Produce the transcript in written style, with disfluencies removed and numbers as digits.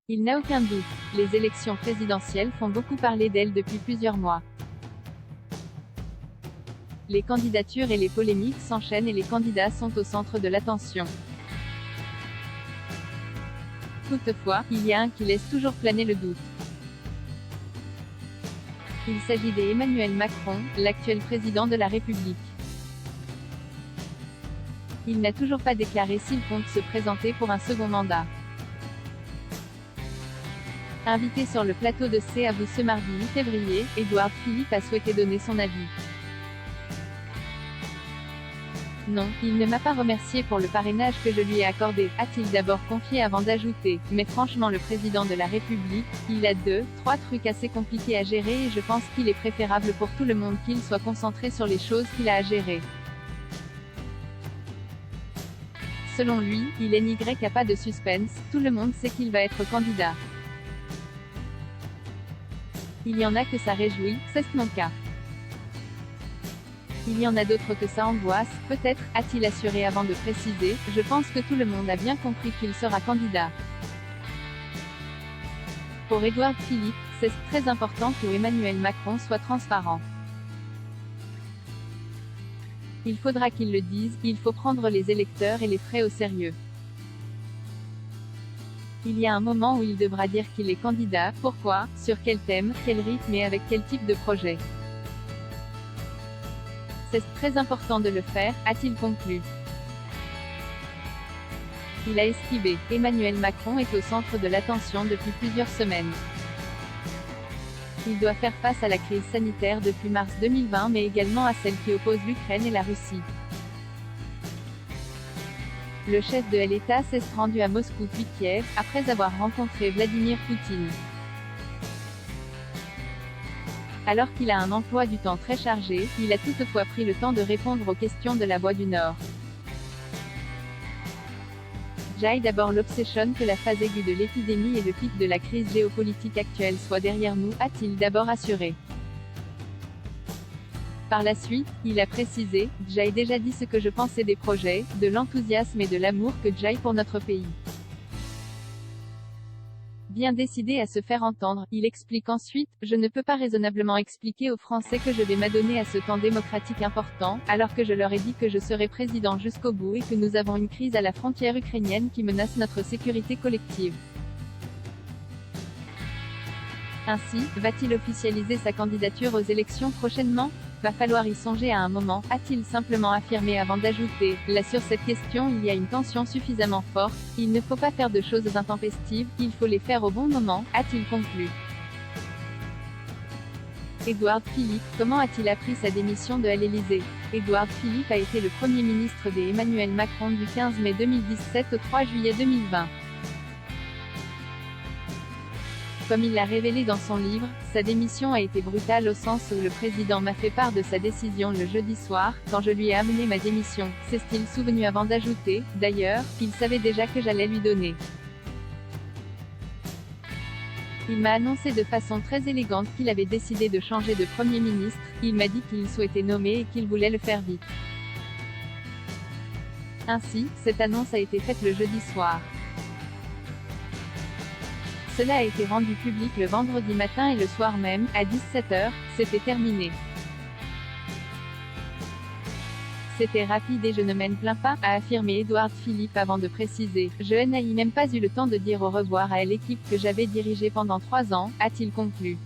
Il n'a aucun doute. Les élections présidentielles font beaucoup parler d'elles depuis plusieurs mois. Les candidatures et les polémiques s'enchaînent et les candidats sont au centre de l'attention. Toutefois, il y a un qui laisse toujours planer le doute. Il s'agit d'Emmanuel Macron, l'actuel président de la République. Il n'a toujours pas déclaré s'il compte se présenter pour un second mandat. Invité sur le plateau de C'est à vous ce mardi 8 février, Édouard Philippe a souhaité donner son avis. Non, il ne m'a pas remercié pour le parrainage que je lui ai accordé, a-t-il d'abord confié avant d'ajouter. Mais franchement, le président de la République, il a 2-3 trucs assez compliqués à gérer et je pense qu'il est préférable pour tout le monde qu'il soit concentré sur les choses qu'il a à gérer. Selon lui, il n'y a pas de suspense, tout le monde sait qu'il va être candidat. Il y en a que ça réjouit, c'est mon cas. Il y en a d'autres que ça angoisse, peut-être, a-t-il assuré avant de préciser. Je pense que tout le monde a bien compris qu'il sera candidat. Pour Édouard Philippe, c'est très important que Emmanuel Macron soit transparent. Il faudra qu'il le dise, il faut prendre les électeurs et les frais au sérieux. Il y a un moment où il devra dire qu'il est candidat, pourquoi, sur quel thème, quel rythme et avec quel type de projet. C'est très important de le faire, a-t-il conclu. Il a esquivé. Emmanuel Macron est au centre de l'attention depuis plusieurs semaines. Il doit faire face à la crise sanitaire depuis mars 2020 mais également à celle qui oppose l'Ukraine et la Russie. Le chef de l'État s'est rendu à Moscou puis Kiev, après avoir rencontré Vladimir Poutine. Alors qu'il a un emploi du temps très chargé, il a toutefois pris le temps de répondre aux questions de la Voix du Nord. J'ai d'abord l'obsession que la phase aiguë de l'épidémie et le pic de la crise géopolitique actuelle soient derrière nous, a-t-il d'abord assuré. Par la suite, il a précisé, j'ai déjà dit ce que je pensais des projets, de l'enthousiasme et de l'amour que j'ai pour notre pays. Bien décidé à se faire entendre, il explique ensuite, je ne peux pas raisonnablement expliquer aux Français que je vais m'adonner à ce temps démocratique important, alors que je leur ai dit que je serai président jusqu'au bout et que nous avons une crise à la frontière ukrainienne qui menace notre sécurité collective. Ainsi, va-t-il officialiser sa candidature aux élections prochainement ? Va falloir y songer à un moment, a-t-il simplement affirmé avant d'ajouter, là sur cette question il y a une tension suffisamment forte, il ne faut pas faire de choses intempestives, il faut les faire au bon moment, a-t-il conclu. Édouard Philippe, comment a-t-il appris sa démission de l'Élysée ? Édouard Philippe a été le Premier ministre d'Emmanuel Macron du 15 mai 2017 au 3 juillet 2020. Comme il l'a révélé dans son livre, sa démission a été brutale au sens où le président m'a fait part de sa décision le jeudi soir, quand je lui ai amené ma démission, s'est-il souvenu avant d'ajouter, d'ailleurs, qu'il savait déjà que j'allais lui donner. Il m'a annoncé de façon très élégante qu'il avait décidé de changer de Premier ministre, il m'a dit qu'il souhaitait nommer et qu'il voulait le faire vite. Ainsi, cette annonce a été faite le jeudi soir. Cela a été rendu public le vendredi matin et le soir même, à 17 h, c'était terminé. C'était rapide et je ne m'en plains pas, a affirmé Édouard Philippe avant de préciser, je n'ai même pas eu le temps de dire au revoir à l'équipe que j'avais dirigée pendant 3 ans, a-t-il conclu.